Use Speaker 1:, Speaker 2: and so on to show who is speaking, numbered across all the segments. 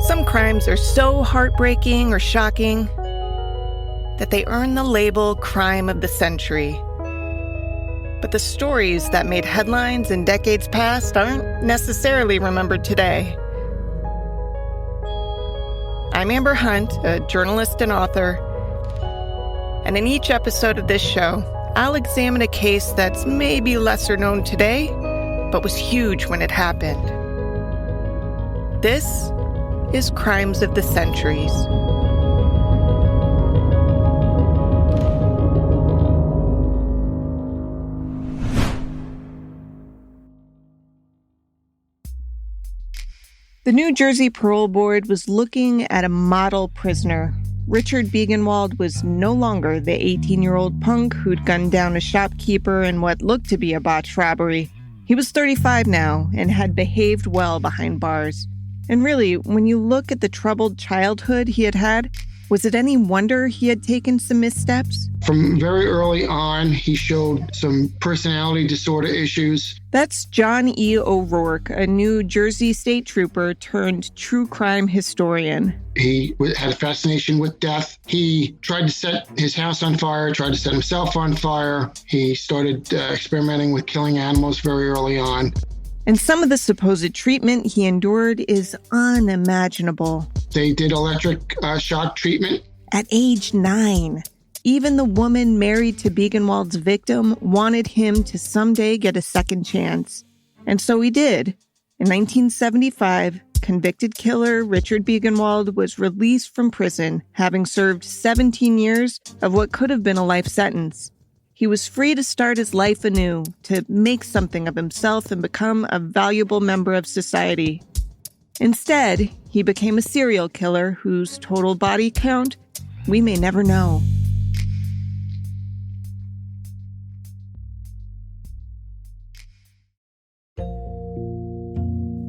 Speaker 1: Some crimes are so heartbreaking or shocking that they earn the label crime of the century. But the stories that made headlines in decades past aren't necessarily remembered today. I'm Amber Hunt, a journalist and author, and in each episode of this show, I'll examine a case that's maybe lesser known today, but was huge when it happened. This is Crimes of the Centuries. The New Jersey Parole Board was looking at a model prisoner. Richard Biegenwald was no longer the 18-year-old punk who'd gunned down a shopkeeper in what looked to be a botched robbery. He was 35 now and had behaved well behind bars. And really, when you look at the troubled childhood he had, was it any wonder he had taken some missteps?
Speaker 2: From very early on, he showed some personality disorder issues.
Speaker 1: That's John E. O'Rourke, a New Jersey state trooper turned true crime historian.
Speaker 2: He had a fascination with death. He tried to set his house on fire, tried to set himself on fire. He started experimenting with killing animals very early on.
Speaker 1: And some of the supposed treatment he endured is unimaginable.
Speaker 2: They did electric shock treatment.
Speaker 1: At age 9, even the woman married to Biegenwald's victim wanted him to someday get a second chance. And so he did. In 1975, convicted killer Richard Biegenwald was released from prison, having served 17 years of what could have been a life sentence. He was free to start his life anew, to make something of himself and become a valuable member of society. Instead, he became a serial killer whose total body count we may never know.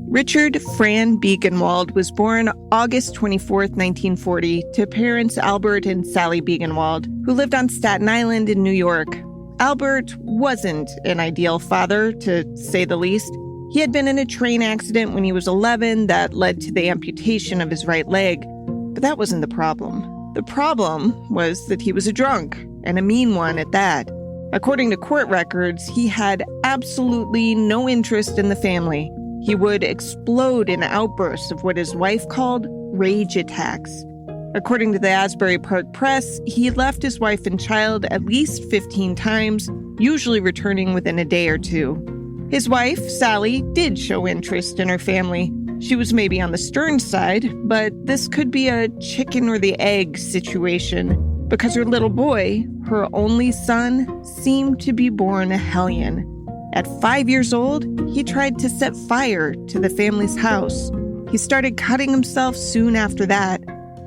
Speaker 1: Richard Fran Biegenwald was born August 24, 1940, to parents Albert and Sally Biegenwald, who lived on Staten Island in New York. Albert wasn't an ideal father, to say the least. He had been in a train accident when he was 11 that led to the amputation of his right leg. But that wasn't the problem. The problem was that he was a drunk, and a mean one at that. According to court records, he had absolutely no interest in the family. He would explode in outbursts of what his wife called rage attacks. According to the Asbury Park Press, he left his wife and child at least 15 times, usually returning within a day or two. His wife, Sally, did show interest in her family. She was maybe on the stern side, but this could be a chicken or the egg situation, because her little boy, her only son, seemed to be born a hellion. At 5 years old, he tried to set fire to the family's house. He started cutting himself soon after that.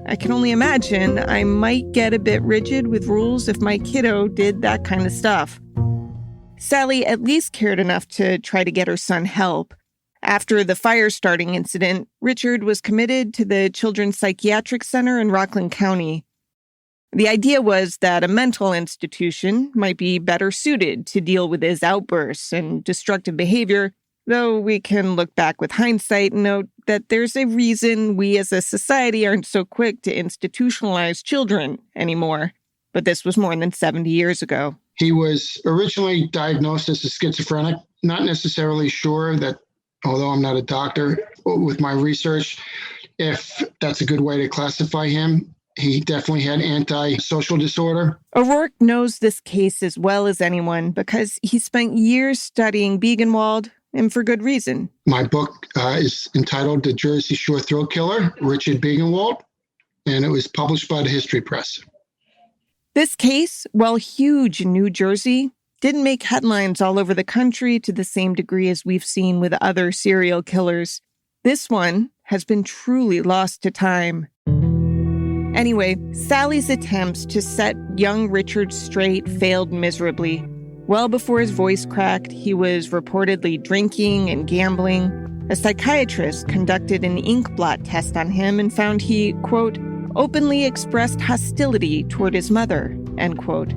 Speaker 1: I can only imagine I might get a bit rigid with rules if my kiddo did that kind of stuff. Sally at least cared enough to try to get her son help. After the fire-starting incident, Richard was committed to the Children's Psychiatric Center in Rockland County. The idea was that a mental institution might be better suited to deal with his outbursts and destructive behavior, though we can look back with hindsight and note that there's a reason we as a society aren't so quick to institutionalize children anymore. But this was more than 70 years ago.
Speaker 2: He was originally diagnosed as a schizophrenic, not necessarily sure that, although I'm not a doctor, with my research, if that's a good way to classify him. He definitely had antisocial disorder.
Speaker 1: O'Rourke knows this case as well as anyone because he spent years studying Biegenwald, and for good reason.
Speaker 2: My book is entitled The Jersey Shore Thrill Killer, Richard Biegenwald, and it was published by the History Press.
Speaker 1: This case, while huge in New Jersey, didn't make headlines all over the country to the same degree as we've seen with other serial killers. This one has been truly lost to time. Anyway, Sally's attempts to set young Richard straight failed miserably. Well before his voice cracked, he was reportedly drinking and gambling. A psychiatrist conducted an ink blot test on him and found he, quote, openly expressed hostility toward his mother, end quote.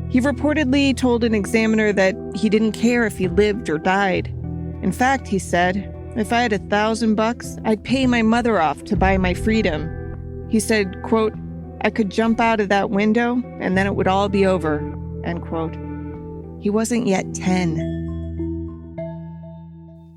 Speaker 1: He reportedly told an examiner that he didn't care if he lived or died. In fact, he said, If I had $1,000, I'd pay my mother off to buy my freedom. He said, quote, I could jump out of that window and then it would all be over, end quote. He wasn't yet 10.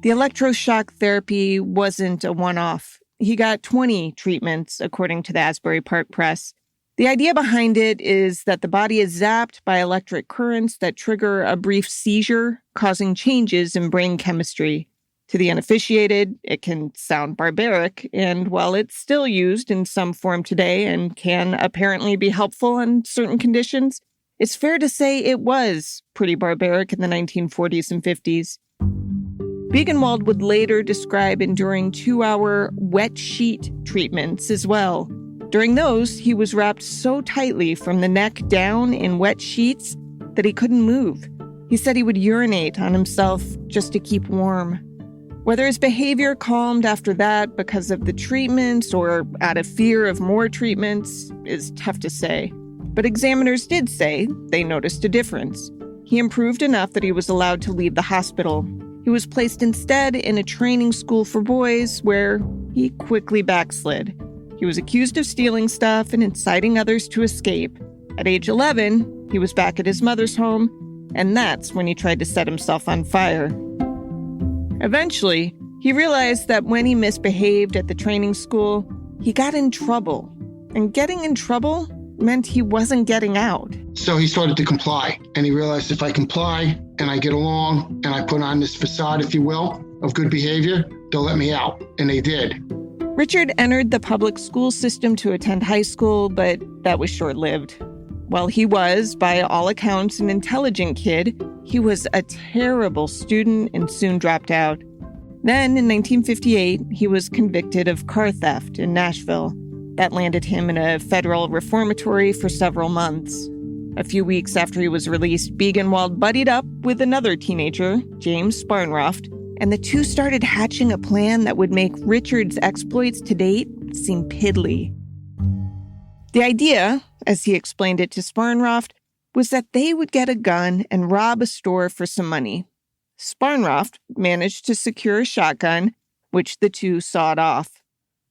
Speaker 1: The electroshock therapy wasn't a one-off. He got 20 treatments, according to the Asbury Park Press. The idea behind it is that the body is zapped by electric currents that trigger a brief seizure, causing changes in brain chemistry. To the uninitiated, it can sound barbaric, and while it's still used in some form today and can apparently be helpful in certain conditions, it's fair to say it was pretty barbaric in the 1940s and 50s. Biegenwald would later describe enduring 2-hour wet sheet treatments as well. During those, he was wrapped so tightly from the neck down in wet sheets that he couldn't move. He said he would urinate on himself just to keep warm. Whether his behavior calmed after that because of the treatments or out of fear of more treatments is tough to say. But examiners did say they noticed a difference. He improved enough that he was allowed to leave the hospital. He was placed instead in a training school for boys where he quickly backslid. He was accused of stealing stuff and inciting others to escape. At age 11, he was back at his mother's home, and that's when he tried to set himself on fire. Eventually, he realized that when he misbehaved at the training school, he got in trouble. And getting in trouble meant he wasn't getting out.
Speaker 2: So he started to comply, and he realized if I comply and I get along and I put on this facade, if you will, of good behavior, they'll let me out. And they did.
Speaker 1: Richard entered the public school system to attend high school, but that was short-lived. While he was, by all accounts, an intelligent kid, he was a terrible student and soon dropped out. Then, in 1958, he was convicted of car theft in Nashville. That landed him in a federal reformatory for several months. A few weeks after he was released, Biegenwald buddied up with another teenager, James Sparnroft, and the two started hatching a plan that would make Richard's exploits to date seem piddly. The idea, as he explained it to Sparnroft, was that they would get a gun and rob a store for some money. Sparnroft managed to secure a shotgun, which the two sawed off.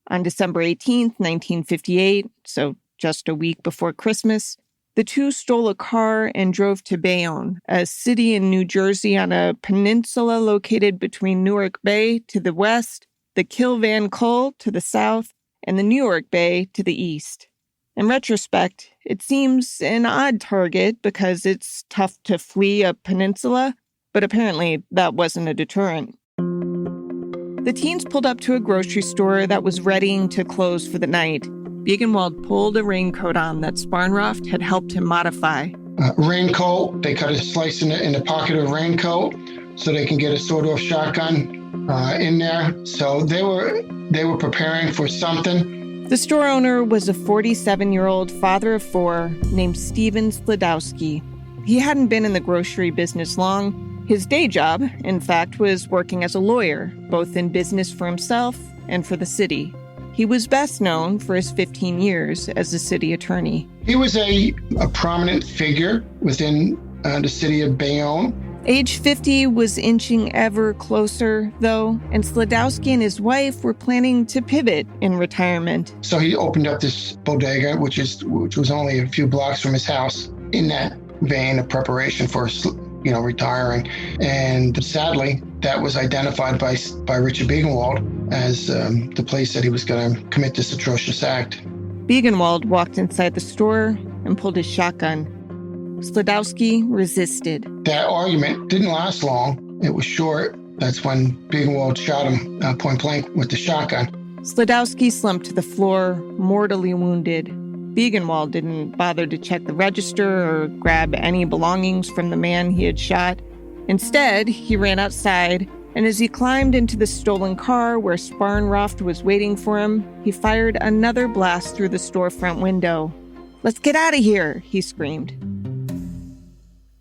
Speaker 1: On December 18, 1958, so just a week before Christmas, the two stole a car and drove to Bayonne, a city in New Jersey on a peninsula located between Newark Bay to the west, the Kill Van Kull to the south, and the New York Bay to the east. In retrospect, it seems an odd target because it's tough to flee a peninsula, but apparently that wasn't a deterrent. The teens pulled up to a grocery store that was readying to close for the night. Biegenwald pulled a raincoat on that Sparnroft had helped him modify.
Speaker 2: Raincoat, they cut a slice in the pocket of raincoat so they can get a sawed-off shotgun in there. So they were preparing for something.
Speaker 1: The store owner was a 47-year-old father of four named Steven Sladowski. He hadn't been in the grocery business long. His day job, in fact, was working as a lawyer, both in business for himself and for the city. He was best known for his 15 years as a city attorney.
Speaker 2: He was a prominent figure within the city of Bayonne.
Speaker 1: Age 50 was inching ever closer, though, and Sladowski and his wife were planning to pivot in retirement.
Speaker 2: So he opened up this bodega, which was only a few blocks from his house, in that vein of preparation for retiring. And sadly, that was identified by Richard Biegenwald as the place that he was going to commit this atrocious act.
Speaker 1: Biegenwald walked inside the store and pulled his shotgun. Sladowski resisted.
Speaker 2: That argument didn't last long. It was short. That's when Biegenwald shot him point blank with the shotgun.
Speaker 1: Sladowski slumped to the floor, mortally wounded. Biegenwald didn't bother to check the register or grab any belongings from the man he had shot. Instead, he ran outside, and as he climbed into the stolen car where Sparnroft was waiting for him, he fired another blast through the storefront window. "Let's get out of here," he screamed.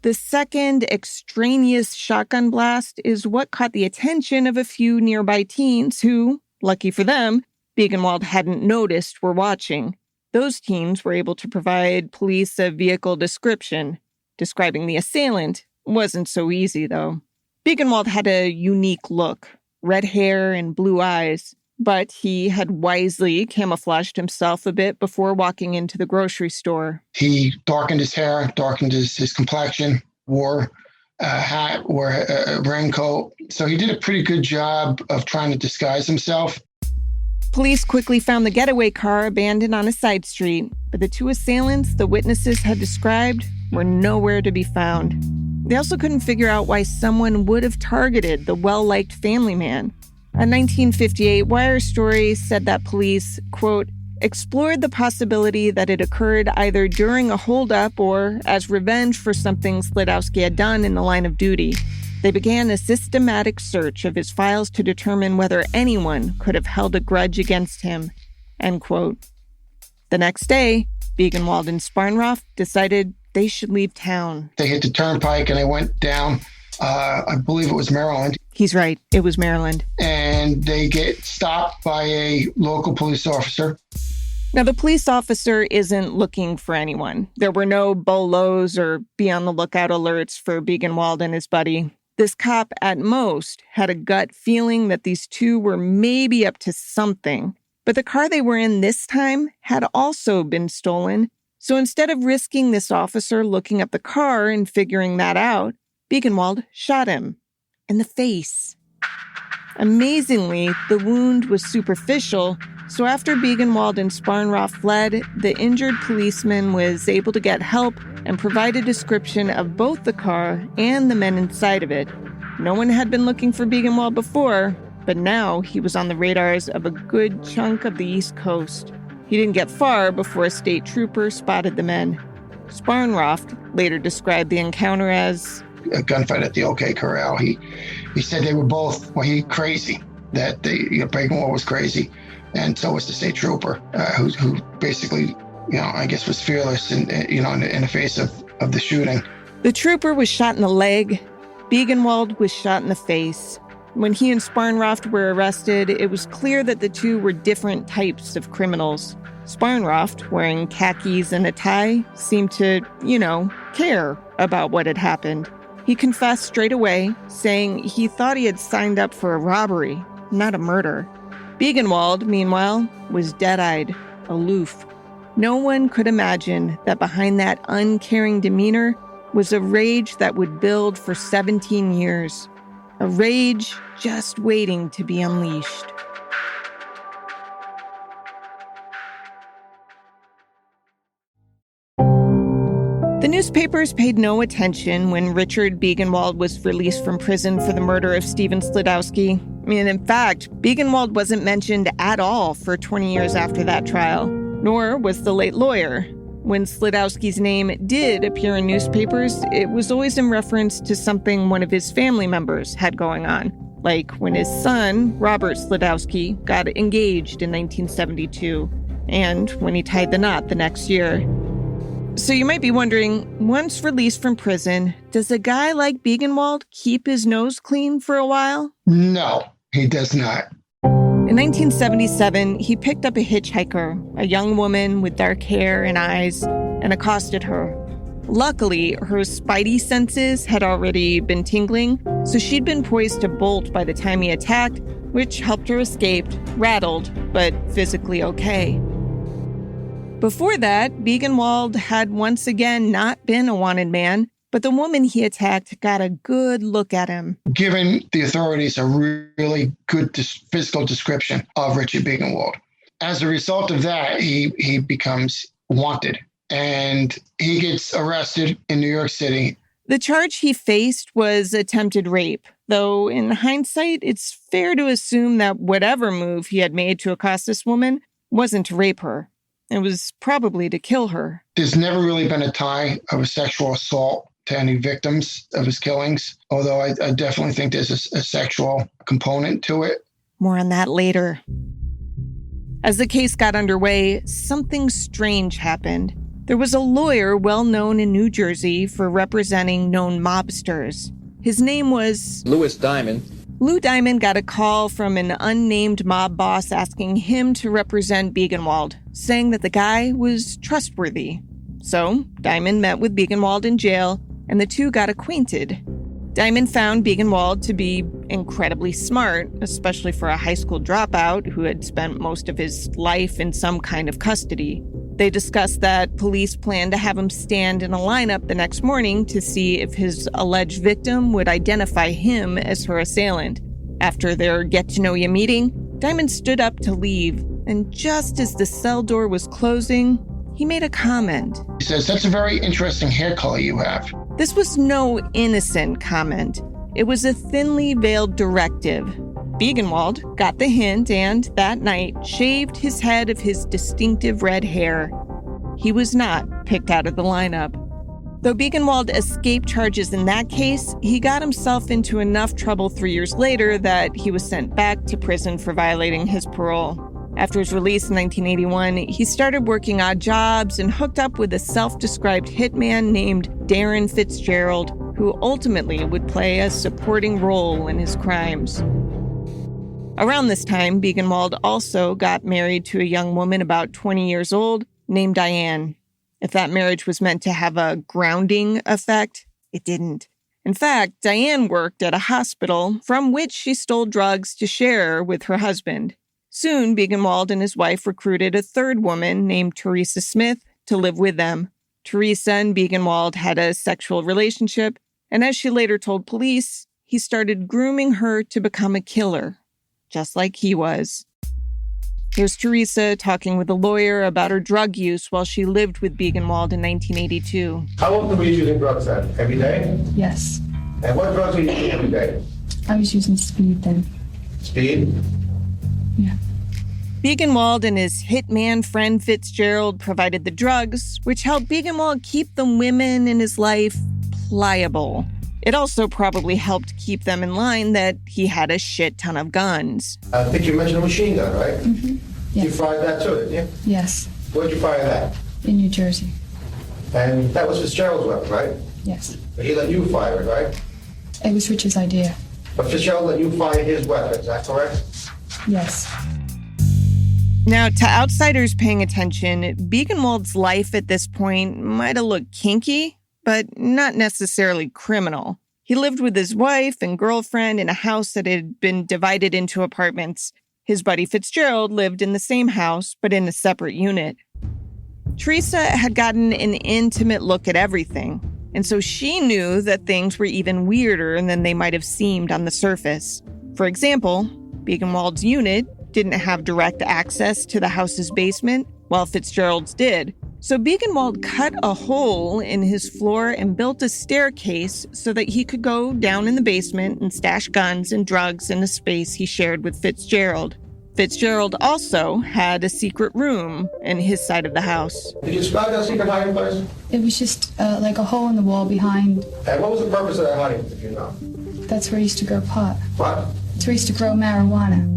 Speaker 1: The second extraneous shotgun blast is what caught the attention of a few nearby teens who, lucky for them, Biegenwald hadn't noticed were watching. Those teens were able to provide police a vehicle description. Describing the assailant wasn't so easy, though. Biegenwald had a unique look, red hair and blue eyes. But he had wisely camouflaged himself a bit before walking into the grocery store.
Speaker 2: He darkened his hair, darkened his complexion, wore a hat, wore a raincoat. So he did a pretty good job of trying to disguise himself.
Speaker 1: Police quickly found the getaway car abandoned on a side street, but the two assailants the witnesses had described were nowhere to be found. They also couldn't figure out why someone would have targeted the well-liked family man. A 1958 Wire story said that police, quote, explored the possibility that it occurred either during a holdup or as revenge for something Slidowski had done in the line of duty. They began a systematic search of his files to determine whether anyone could have held a grudge against him, end quote. The next day, Biegenwald and Sparnroth decided they should leave town.
Speaker 2: They hit the turnpike and they went down, I believe it was Maryland.
Speaker 1: He's right, it was Maryland.
Speaker 2: And they get stopped by a local police officer.
Speaker 1: Now, the police officer isn't looking for anyone. There were no bolos or be on the lookout alerts for Biegenwald and his buddy. This cop, at most, had a gut feeling that these two were maybe up to something. But the car they were in this time had also been stolen. So instead of risking this officer looking up the car and figuring that out, Biegenwald shot him in the face. Amazingly, the wound was superficial, so after Biegenwald and Sparnroth fled, the injured policeman was able to get help and provide a description of both the car and the men inside of it. No one had been looking for Biegenwald before, but now he was on the radars of a good chunk of the East Coast. He didn't get far before a state trooper spotted the men. Sparnroth later described the encounter as
Speaker 2: a gunfight at the OK Corral. He said they were both, crazy, that Biegenwald was crazy, and so was the state trooper, who basically, I guess was fearless in the face of the shooting.
Speaker 1: The trooper was shot in the leg. Biegenwald was shot in the face. When he and Sparnroth were arrested, it was clear that the two were different types of criminals. Sparnroth, wearing khakis and a tie, seemed to, care about what had happened. He confessed straight away, saying he thought he had signed up for a robbery, not a murder. Biegenwald, meanwhile, was dead-eyed, aloof. No one could imagine that behind that uncaring demeanor was a rage that would build for 17 years. A rage just waiting to be unleashed. The newspapers paid no attention when Richard Biegenwald was released from prison for the murder of Stephen Slidowski. In fact, Biegenwald wasn't mentioned at all for 20 years after that trial, nor was the late lawyer. When Slidowski's name did appear in newspapers, it was always in reference to something one of his family members had going on, like when his son, Robert Slidowski, got engaged in 1972, and when he tied the knot the next year. So you might be wondering, once released from prison, does a guy like Biegenwald keep his nose clean for a while?
Speaker 2: No, he does not.
Speaker 1: In 1977, he picked up a hitchhiker, a young woman with dark hair and eyes, and accosted her. Luckily, her spidey senses had already been tingling, so she'd been poised to bolt by the time he attacked, which helped her escape, rattled, but physically okay. Before that, Biegenwald had once again not been a wanted man, but the woman he attacked got a good look at him.
Speaker 2: Given the authorities a really good physical description of Richard Biegenwald. As a result of that, he becomes wanted, and he gets arrested in New York City.
Speaker 1: The charge he faced was attempted rape, though in hindsight, it's fair to assume that whatever move he had made to accost this woman wasn't to rape her. It was probably to kill her.
Speaker 2: There's never really been a tie of a sexual assault to any victims of his killings, although I definitely think there's a sexual component to it.
Speaker 1: More on that later. As the case got underway, something strange happened. There was a lawyer well known in New Jersey for representing known mobsters. His name was
Speaker 3: Louis Diamond.
Speaker 1: Lou Diamond got a call from an unnamed mob boss asking him to represent Biegenwald, saying that the guy was trustworthy. So Diamond met with Biegenwald in jail, and the two got acquainted. Diamond found Biegenwald to be incredibly smart, especially for a high school dropout who had spent most of his life in some kind of custody. They discussed that police planned to have him stand in a lineup the next morning to see if his alleged victim would identify him as her assailant. After their get-to-know-you meeting, Diamond stood up to leave, and just as the cell door was closing, he made a comment.
Speaker 2: He says, "That's a very interesting hair color you have."
Speaker 1: This was no innocent comment. It was a thinly veiled directive. Biegenwald got the hint and, that night, shaved his head of his distinctive red hair. He was not picked out of the lineup. Though Biegenwald escaped charges in that case, he got himself into enough trouble 3 years later that he was sent back to prison for violating his parole. After his release in 1981, he started working odd jobs and hooked up with a self-described hitman named Darren Fitzgerald, who ultimately would play a supporting role in his crimes. Around this time, Biegenwald also got married to a young woman about 20 years old named Diane. If that marriage was meant to have a grounding effect, it didn't. In fact, Diane worked at a hospital from which she stole drugs to share with her husband. Soon, Biegenwald and his wife recruited a third woman named Teresa Smith to live with them. Teresa and Biegenwald had a sexual relationship, and as she later told police, he started grooming her to become a killer, just like he was. Here's Teresa talking with a lawyer about her drug use while she lived with Biegenwald in 1982.
Speaker 3: How often were you using drugs then? Every day?
Speaker 4: Yes.
Speaker 3: And what drugs were you using every day?
Speaker 4: I was using speed then.
Speaker 3: Speed?
Speaker 4: Yeah.
Speaker 1: Biegenwald and his hitman friend Fitzgerald provided the drugs, which helped Biegenwald keep the women in his life pliable. It also probably helped keep them in line that he had a shit ton of guns.
Speaker 3: I think you mentioned a machine gun, right?
Speaker 4: Mm-hmm. Yes.
Speaker 3: You fired that too, didn't you?
Speaker 4: Yes.
Speaker 3: Where'd you fire that?
Speaker 4: In New Jersey.
Speaker 3: And that was Fitzgerald's weapon, right?
Speaker 4: Yes.
Speaker 3: But he let you fire it, right?
Speaker 4: It was Richard's idea.
Speaker 3: But Fitzgerald let you fire his weapon, is that correct?
Speaker 4: Yes.
Speaker 1: Now, to outsiders paying attention, Biegenwald's life at this point might have looked kinky, but not necessarily criminal. He lived with his wife and girlfriend in a house that had been divided into apartments. His buddy Fitzgerald lived in the same house, but in a separate unit. Teresa had gotten an intimate look at everything, and so she knew that things were even weirder than they might have seemed on the surface. For example, Biegenwald's unit didn't have direct access to the house's basement, while Fitzgerald's did. So Biegenwald cut a hole in his floor and built a staircase so that he could go down in the basement and stash guns and drugs in a space he shared with Fitzgerald. Fitzgerald also had a secret room in his side of the house.
Speaker 3: Did you describe that secret hiding place?
Speaker 4: It was just like a hole in the wall behind.
Speaker 3: And what was the purpose of that hiding, if you know?
Speaker 4: That's where he used to grow pot.
Speaker 3: What?
Speaker 4: That's where he used to grow marijuana.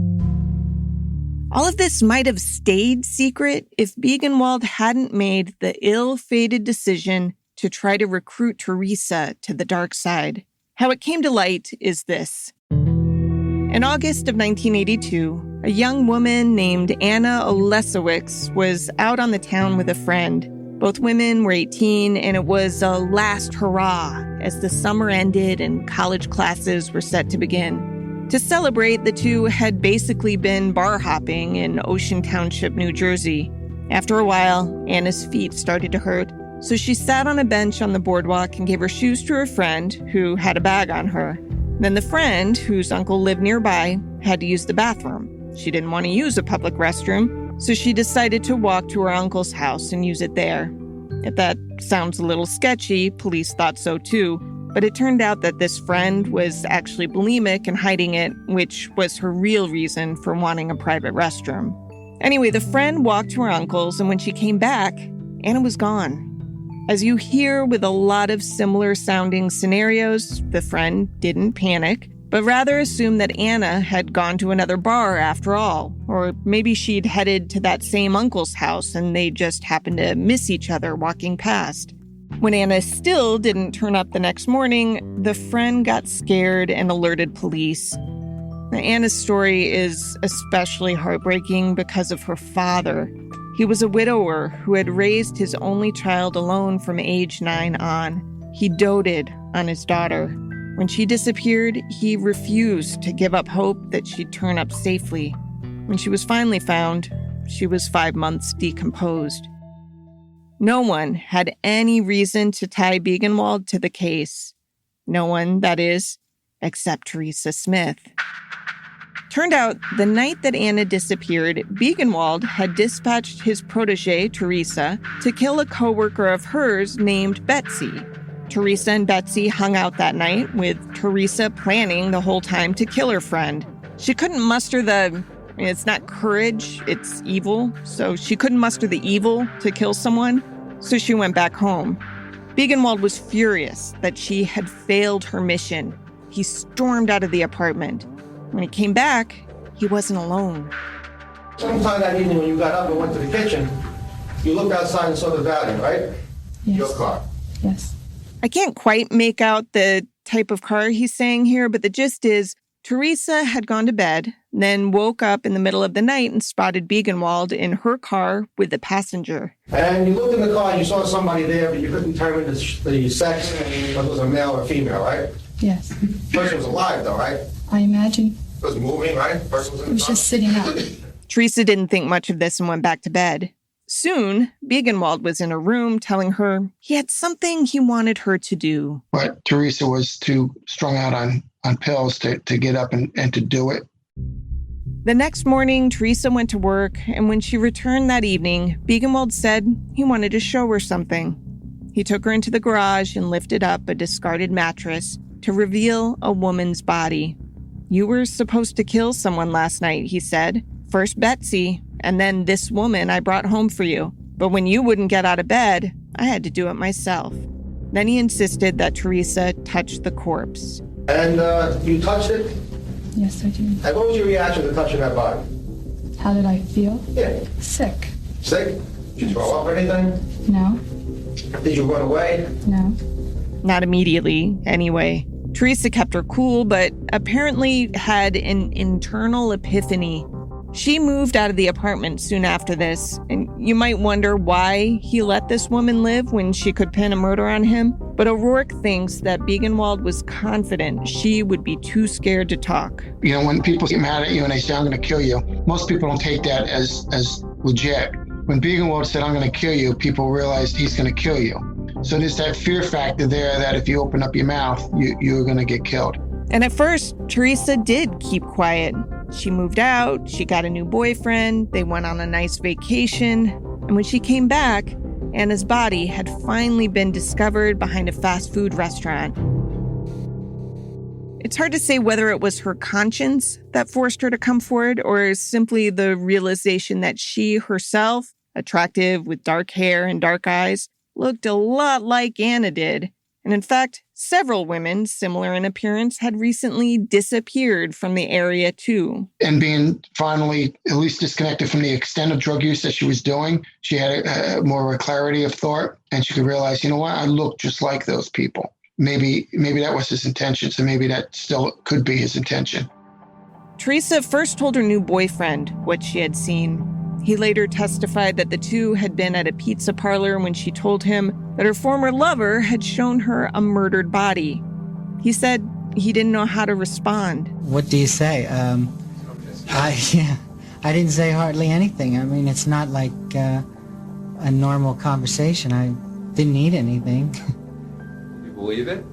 Speaker 1: All of this might have stayed secret if Biegenwald hadn't made the ill-fated decision to try to recruit Teresa to the dark side. How it came to light is this. In August of 1982, a young woman named Anna Olesowicz was out on the town with a friend. Both women were 18, and it was a last hurrah as the summer ended and college classes were set to begin. To celebrate, the two had basically been bar hopping in Ocean Township, New Jersey. After a while, Anna's feet started to hurt, so she sat on a bench on the boardwalk and gave her shoes to her friend, who had a bag on her. Then the friend, whose uncle lived nearby, had to use the bathroom. She didn't want to use a public restroom, so she decided to walk to her uncle's house and use it there. If that sounds a little sketchy, police thought so too. But it turned out that this friend was actually bulimic and hiding it, which was her real reason for wanting a private restroom. Anyway, the friend walked to her uncle's, and when she came back, Anna was gone. As you hear with a lot of similar sounding scenarios, the friend didn't panic, but rather assumed that Anna had gone to another bar after all, or maybe she'd headed to that same uncle's house and they just happened to miss each other walking past. When Anna still didn't turn up the next morning, the friend got scared and alerted police. Now, Anna's story is especially heartbreaking because of her father. He was a widower who had raised his only child alone from age 9 on. He doted on his daughter. When she disappeared, he refused to give up hope that she'd turn up safely. When she was finally found, she was 5 months decomposed. No one had any reason to tie Biegenwald to the case. No one, that is, except Teresa Smith. Turned out, the night that Anna disappeared, Biegenwald had dispatched his protege, Teresa, to kill a coworker of hers named Betsy. Teresa and Betsy hung out that night, with Teresa planning the whole time to kill her friend. She couldn't muster it's not courage, it's evil. So she couldn't muster the evil to kill someone, so she went back home. Biegenwald was furious that she had failed her mission. He stormed out of the apartment. When he came back, he wasn't alone.
Speaker 3: Sometime that evening when you got up and went to the kitchen, you looked outside and saw the valley, right?
Speaker 4: Yes.
Speaker 3: Your car.
Speaker 4: Yes.
Speaker 1: I can't quite make out the type of car he's saying here, but the gist is Teresa had gone to bed, then woke up in the middle of the night and spotted Biegenwald in her car with the passenger.
Speaker 3: And you looked in the car and you saw somebody there, but you couldn't determine the sex, whether it was a male or female, right?
Speaker 4: Yes.
Speaker 3: Person was alive, though, right?
Speaker 4: I imagine.
Speaker 3: It was moving, right? Person was in
Speaker 4: It
Speaker 3: the
Speaker 4: was
Speaker 3: car.
Speaker 4: just sitting up.
Speaker 1: Teresa didn't think much of this and went back to bed. Soon, Biegenwald was in her room telling her he had something he wanted her to do.
Speaker 2: But Teresa was too strung out on pills to get up and to do it.
Speaker 1: The next morning, Teresa went to work, and when she returned that evening, Biegenwald said he wanted to show her something. He took her into the garage and lifted up a discarded mattress to reveal a woman's body. "You were supposed to kill someone last night," he said. "First Betsy, and then this woman I brought home for you. But when you wouldn't get out of bed, I had to do it myself." Then he insisted that Teresa touch the corpse.
Speaker 3: And you touched it?
Speaker 4: Yes, I do.
Speaker 3: And what was your reaction to touching that body?
Speaker 4: How did I feel?
Speaker 3: Yeah.
Speaker 4: Sick.
Speaker 3: Sick? Did you throw up or anything?
Speaker 4: No.
Speaker 3: Did you run away?
Speaker 4: No.
Speaker 1: Not immediately, anyway. Teresa kept her cool, but apparently had an internal epiphany. She moved out of the apartment soon after this, and you might wonder why he let this woman live when she could pin a murder on him. But O'Rourke thinks that Biegenwald was confident she would be too scared to talk.
Speaker 2: You know, when people get mad at you and they say, "I'm going to kill you," most people don't take that as legit. When Biegenwald said, "I'm going to kill you," people realized he's going to kill you. So there's that fear factor there that if you open up your mouth, you're going to get killed.
Speaker 1: And at first, Teresa did keep quiet. She moved out, she got a new boyfriend, they went on a nice vacation, and when she came back, Anna's body had finally been discovered behind a fast food restaurant. It's hard to say whether it was her conscience that forced her to come forward or simply the realization that she herself, attractive with dark hair and dark eyes, looked a lot like Anna did. And in fact, several women similar in appearance had recently disappeared from the area too.
Speaker 2: And being finally at least disconnected from the extent of drug use that she was doing, she had more of a clarity of thought, and she could realize, you know what, I look just like those people. Maybe that was his intention, so maybe that still could be his intention.
Speaker 1: Teresa first told her new boyfriend what she had seen. He later testified that the two had been at a pizza parlor when she told him that her former lover had shown her a murdered body. He said he didn't know how to respond.
Speaker 5: What do you say? I didn't say hardly anything. I mean, it's not like a normal conversation. I didn't eat anything.
Speaker 6: You believe it?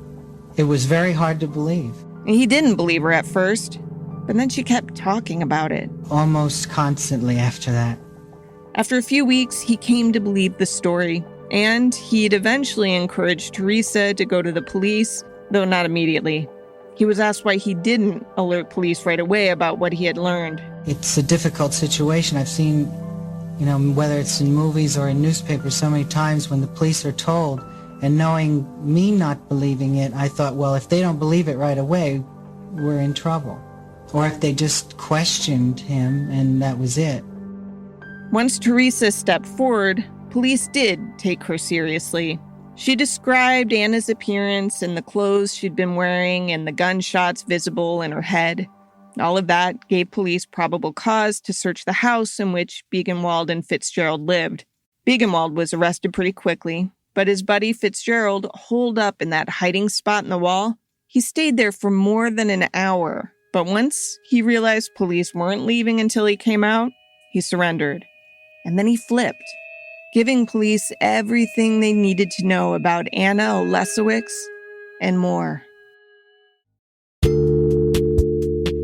Speaker 5: It was very hard to believe.
Speaker 1: And he didn't believe her at first, but then she kept talking about it.
Speaker 5: Almost constantly after that.
Speaker 1: After a few weeks, he came to believe the story, and he'd eventually encouraged Teresa to go to the police, though not immediately. He was asked why he didn't alert police right away about what he had learned.
Speaker 5: It's a difficult situation. I've seen, whether it's in movies or in newspapers, so many times when the police are told, and knowing me not believing it, I thought, well, if they don't believe it right away, we're in trouble. Or if they just questioned him and that was it.
Speaker 1: Once Teresa stepped forward, police did take her seriously. She described Anna's appearance and the clothes she'd been wearing and the gunshots visible in her head. All of that gave police probable cause to search the house in which Biegenwald and Fitzgerald lived. Biegenwald was arrested pretty quickly, but his buddy Fitzgerald holed up in that hiding spot in the wall He stayed there for more than an hour, but once he realized police weren't leaving until he came out, he surrendered. And then he flipped, giving police everything they needed to know about Anna Oleszewicz and more.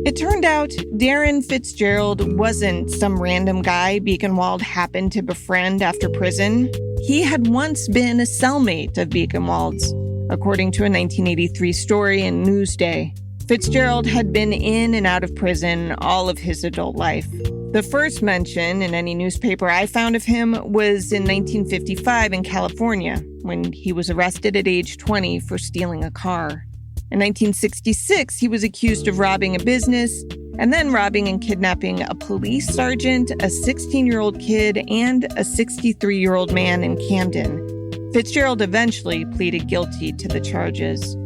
Speaker 1: It turned out Darren Fitzgerald wasn't some random guy Biegenwald happened to befriend after prison. He had once been a cellmate of Biegenwald's, according to a 1983 story in Newsday. Fitzgerald had been in and out of prison all of his adult life. The first mention in any newspaper I found of him was in 1955 in California, when he was arrested at age 20 for stealing a car. In 1966, he was accused of robbing a business and then robbing and kidnapping a police sergeant, a 16-year-old kid, and a 63-year-old man in Camden. Fitzgerald eventually pleaded guilty to the charges.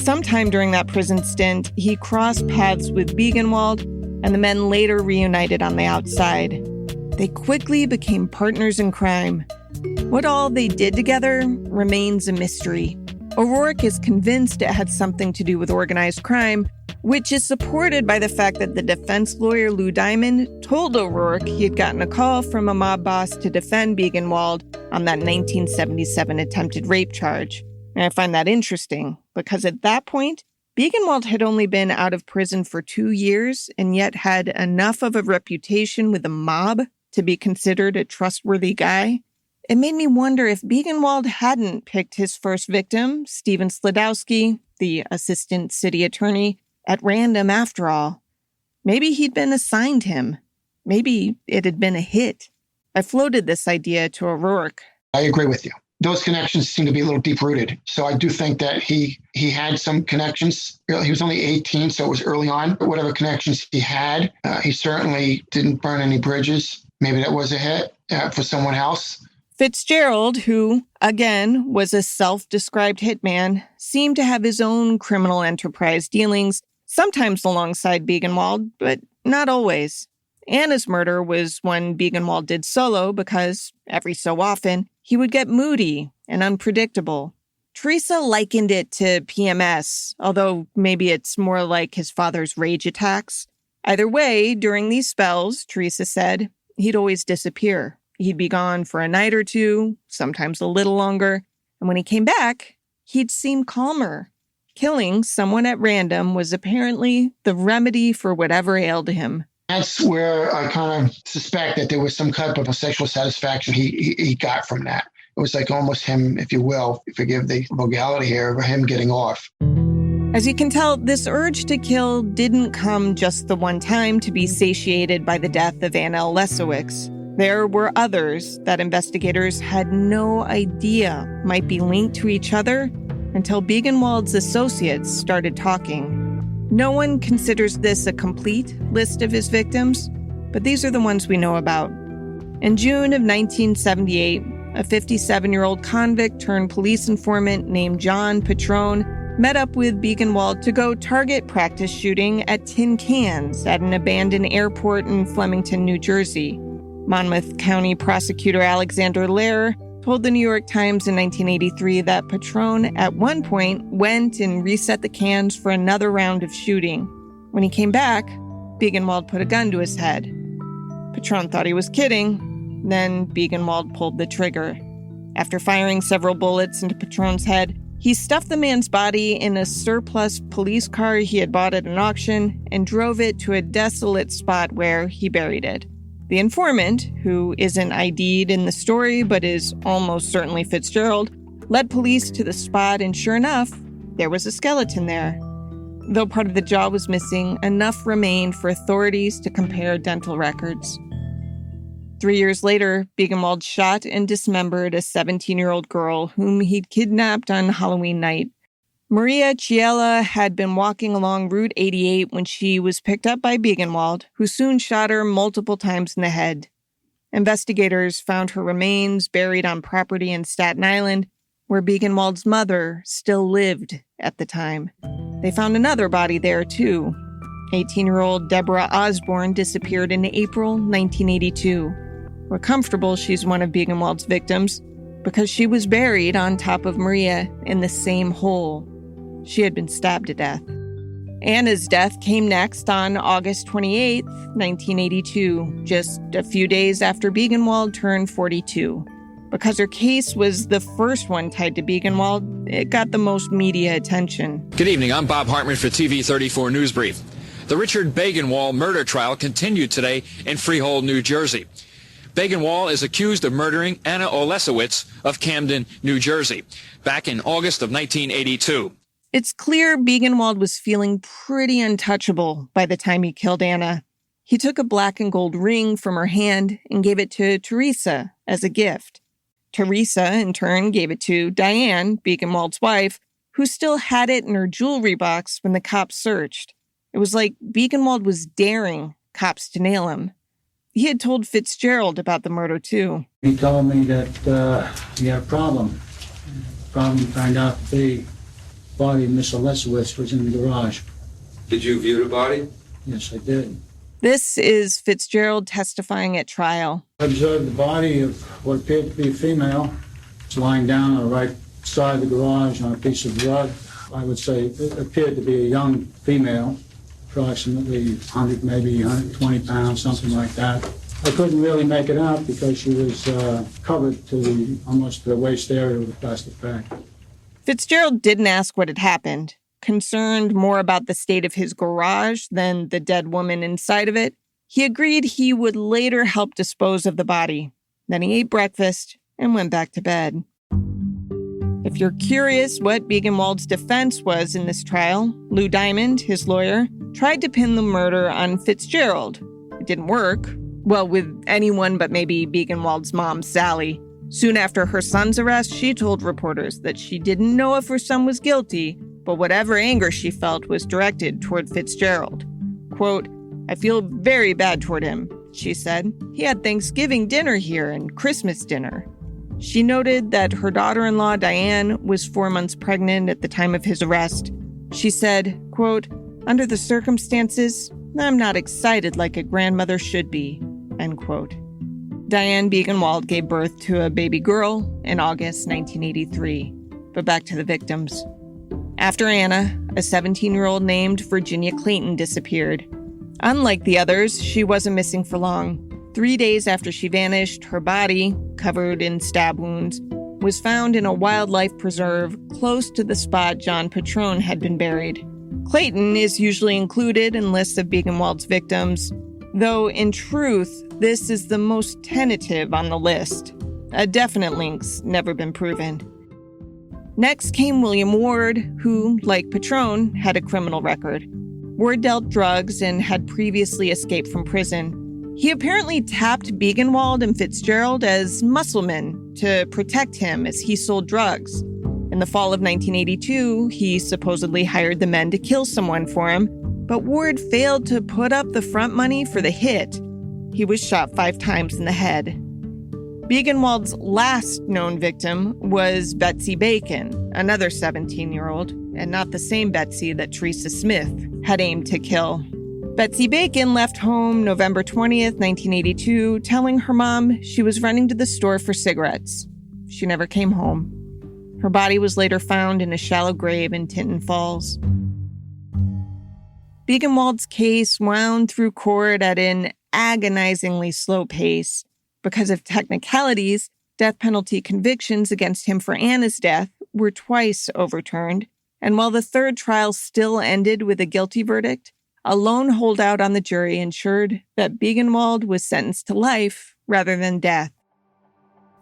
Speaker 1: Sometime during that prison stint, he crossed paths with Biegenwald, and the men later reunited on the outside. They quickly became partners in crime. What all they did together remains a mystery. O'Rourke is convinced it had something to do with organized crime, which is supported by the fact that the defense lawyer Lou Diamond told O'Rourke he had gotten a call from a mob boss to defend Biegenwald on that 1977 attempted rape charge. And I find that interesting, because at that point, Biegenwald had only been out of prison for 2 years and yet had enough of a reputation with the mob to be considered a trustworthy guy. It made me wonder if Biegenwald hadn't picked his first victim, Stephen Slidowski, the assistant city attorney, at random after all. Maybe he'd been assigned him. Maybe it had been a hit. I floated this idea to O'Rourke.
Speaker 2: I agree with you. Those connections seem to be a little deep-rooted. So I do think that he had some connections. He was only 18, so it was early on. But whatever connections he had, he certainly didn't burn any bridges. Maybe that was a hit for someone else.
Speaker 1: Fitzgerald, who, again, was a self-described hitman, seemed to have his own criminal enterprise dealings, sometimes alongside Biegenwald, but not always. Anna's murder was one Biegenwald did solo because, every so often, he would get moody and unpredictable. Teresa likened it to PMS, although maybe it's more like his father's rage attacks. Either way, during these spells, Teresa said, he'd always disappear. He'd be gone for a night or two, sometimes a little longer, and when he came back, he'd seem calmer. Killing someone at random was apparently the remedy for whatever ailed him.
Speaker 2: That's where I kind of suspect that there was some type of a sexual satisfaction he got from that. It was like almost him, if you will, forgive the vulgarity here, but him getting off.
Speaker 1: As you can tell, this urge to kill didn't come just the one time to be satiated by the death of Anna Oleszewicz. There were others that investigators had no idea might be linked to each other until Biegenwald's associates started talking. No one considers this a complete list of his victims, but these are the ones we know about. In June of 1978, a 57-year-old convict turned police informant named John Petrone met up with Biegenwald to go target practice shooting at tin cans at an abandoned airport in Flemington, New Jersey. Monmouth County Prosecutor Alexander Lair told the New York Times in 1983 that Petrone at one point went and reset the cans for another round of shooting. When he came back, Biegenwald put a gun to his head. Petrone thought he was kidding. Then Biegenwald pulled the trigger. After firing several bullets into Petrone's head, he stuffed the man's body in a surplus police car he had bought at an auction and drove it to a desolate spot where he buried it. The informant, who isn't ID'd in the story but is almost certainly Fitzgerald, led police to the spot, and sure enough, there was a skeleton there. Though part of the jaw was missing, enough remained for authorities to compare dental records. 3 years later, Biegenwald shot and dismembered a 17-year-old girl whom he'd kidnapped on Halloween night. Maria Chiella had been walking along Route 88 when she was picked up by Biegenwald, who soon shot her multiple times in the head. Investigators found her remains buried on property in Staten Island, where Biegenwald's mother still lived at the time. They found another body there, too. 18-year-old Deborah Osborne disappeared in April 1982. We're comfortable she's one of Biegenwald's victims because she was buried on top of Maria in the same hole. She had been stabbed to death. Anna's death came next on August 28, 1982, just a few days after Biegenwald turned 42. Because her case was the first one tied to Biegenwald, it got the most media attention.
Speaker 7: Good evening. I'm Bob Hartman for TV 34 News Brief. The Richard Biegenwald murder trial continued today in Freehold, New Jersey. Biegenwald is accused of murdering Anna Olesowitz of Camden, New Jersey, back in August of 1982.
Speaker 1: It's clear Biegenwald was feeling pretty untouchable by the time he killed Anna. He took a black and gold ring from her hand and gave it to Teresa as a gift. Teresa, in turn, gave it to Diane, Biegenwald's wife, who still had it in her jewelry box when the cops searched. It was like Biegenwald was daring cops to nail him. He had told Fitzgerald about the murder, too.
Speaker 8: He told me that he had a problem. Turned out the body of Miss Olesowitz was in the garage.
Speaker 6: Did you view the body?
Speaker 8: Yes, I did.
Speaker 1: This is Fitzgerald testifying at trial.
Speaker 8: I observed the body of what appeared to be a female. It's lying down on the right side of the garage on a piece of rug. I would say it appeared to be a young female, approximately 100, maybe 120 pounds, something like that. I couldn't really make it out because she was covered to almost the waist area with a plastic bag.
Speaker 1: Fitzgerald didn't ask what had happened. Concerned more about the state of his garage than the dead woman inside of it, he agreed he would later help dispose of the body. Then he ate breakfast and went back to bed. If you're curious what Biegenwald's defense was in this trial, Lou Diamond, his lawyer, tried to pin the murder on Fitzgerald. It didn't work. Well, with anyone but maybe Biegenwald's mom, Sally. Soon after her son's arrest, she told reporters that she didn't know if her son was guilty, but whatever anger she felt was directed toward Fitzgerald. Quote, "I feel very bad toward him," she said. "He had Thanksgiving dinner here and Christmas dinner." She noted that her daughter-in-law, Diane, was 4 months pregnant at the time of his arrest. She said, quote, "Under the circumstances, I'm not excited like a grandmother should be," end quote. Diane Biegenwald gave birth to a baby girl in August 1983. But back to the victims. After Anna, a 17-year-old named Virginia Clayton disappeared. Unlike the others, she wasn't missing for long. 3 days after she vanished, her body, covered in stab wounds, was found in a wildlife preserve close to the spot John Petrone had been buried. Clayton is usually included in lists of Biegenwald's victims, though in truth, this is the most tentative on the list. A definite link's never been proven. Next came William Ward, who, like Petrone, had a criminal record. Ward dealt drugs and had previously escaped from prison. He apparently tapped Biegenwald and Fitzgerald as musclemen to protect him as he sold drugs. In the fall of 1982, he supposedly hired the men to kill someone for him, but Ward failed to put up the front money for the hit. He was shot 5 times in the head. Biegenwald's last known victim was Betsy Bacon, another 17-year-old, and not the same Betsy that Teresa Smith had aimed to kill. Betsy Bacon left home November 20th, 1982, telling her mom she was running to the store for cigarettes. She never came home. Her body was later found in a shallow grave in Tinton Falls. Biegenwald's case wound through court at an agonizingly slow pace. Because of technicalities, death penalty convictions against him for Anna's death were twice overturned, and while the third trial still ended with a guilty verdict, a lone holdout on the jury ensured that Biegenwald was sentenced to life rather than death.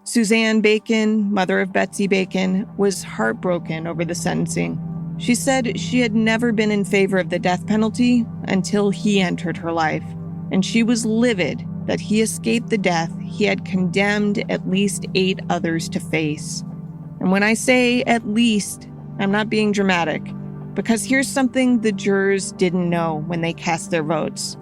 Speaker 1: Suzanne Bacon, mother of Betsy Bacon, was heartbroken over the sentencing. She said she had never been in favor of the death penalty until he entered her life, and she was livid that he escaped the death he had condemned at least 8 others to face. And when I say at least, I'm not being dramatic, because here's something the jurors didn't know when they cast their votes.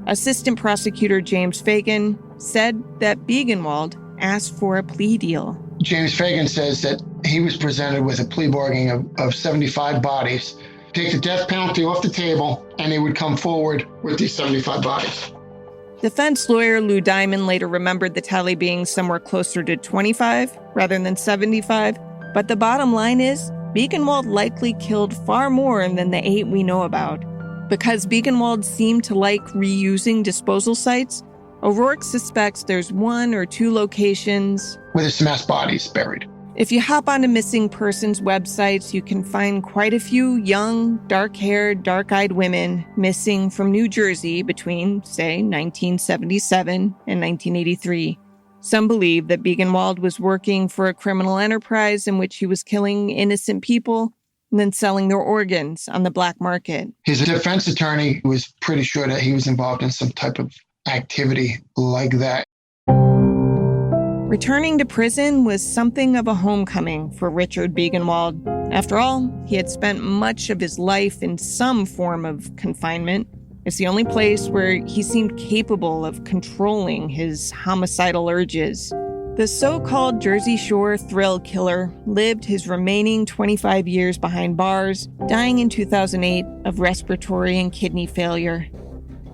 Speaker 1: Assistant prosecutor James Fagan said that Biegenwald asked for a plea deal.
Speaker 2: James Fagan says that he was presented with a plea bargain of 75 bodies. Take the death penalty off the table, and they would come forward with these 75 bodies.
Speaker 1: Defense lawyer Lou Diamond later remembered the tally being somewhere closer to 25 rather than 75, but the bottom line is Biegenwald likely killed far more than the 8 we know about. Because Biegenwald seemed to like reusing disposal sites, O'Rourke suspects there's 1 or 2 locations
Speaker 2: where there's some mass bodies buried.
Speaker 1: If you hop onto missing persons websites, you can find quite a few young, dark-haired, dark-eyed women missing from New Jersey between, say, 1977 and 1983. Some believe that Biegenwald was working for a criminal enterprise in which he was killing innocent people and then selling their organs on the black market.
Speaker 2: His defense attorney was pretty sure that he was involved in some type of activity like that.
Speaker 1: Returning to prison was something of a homecoming for Richard Biegenwald. After all, he had spent much of his life in some form of confinement. It's the only place where he seemed capable of controlling his homicidal urges. The so-called Jersey Shore thrill killer lived his remaining 25 years behind bars, dying in 2008 of respiratory and kidney failure.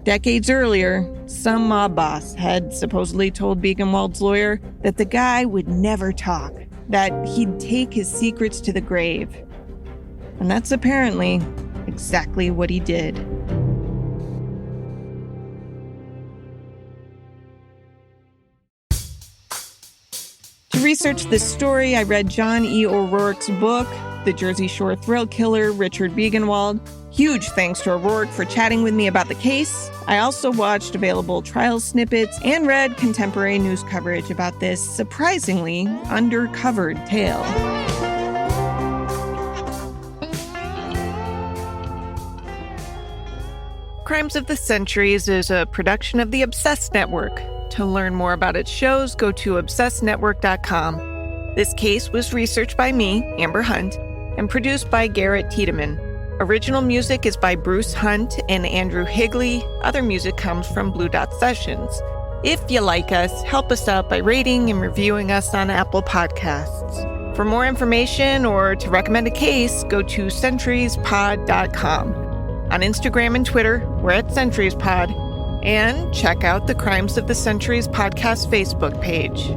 Speaker 1: Decades earlier, some mob boss had supposedly told Biegenwald's lawyer that the guy would never talk, that he'd take his secrets to the grave. And that's apparently exactly what he did. To research this story, I read John E. O'Rourke's book, The Jersey Shore Thrill Killer, Richard Biegenwald. Huge thanks to O'Rourke for chatting with me about the case. I also watched available trial snippets and read contemporary news coverage about this surprisingly undercovered tale. Crimes of the Centuries is a production of the Obsessed Network. To learn more about its shows, go to obsessednetwork.com. This case was researched by me, Amber Hunt, and produced by Garrett Tiedemann. Original music is by Bruce Hunt and Andrew Higley. Other music comes from Blue Dot Sessions. If you like us, help us out by rating and reviewing us on Apple Podcasts. For more information or to recommend a case, go to centuriespod.com. On Instagram and Twitter, we're at CenturiesPod. And check out the Crimes of the Centuries podcast Facebook page.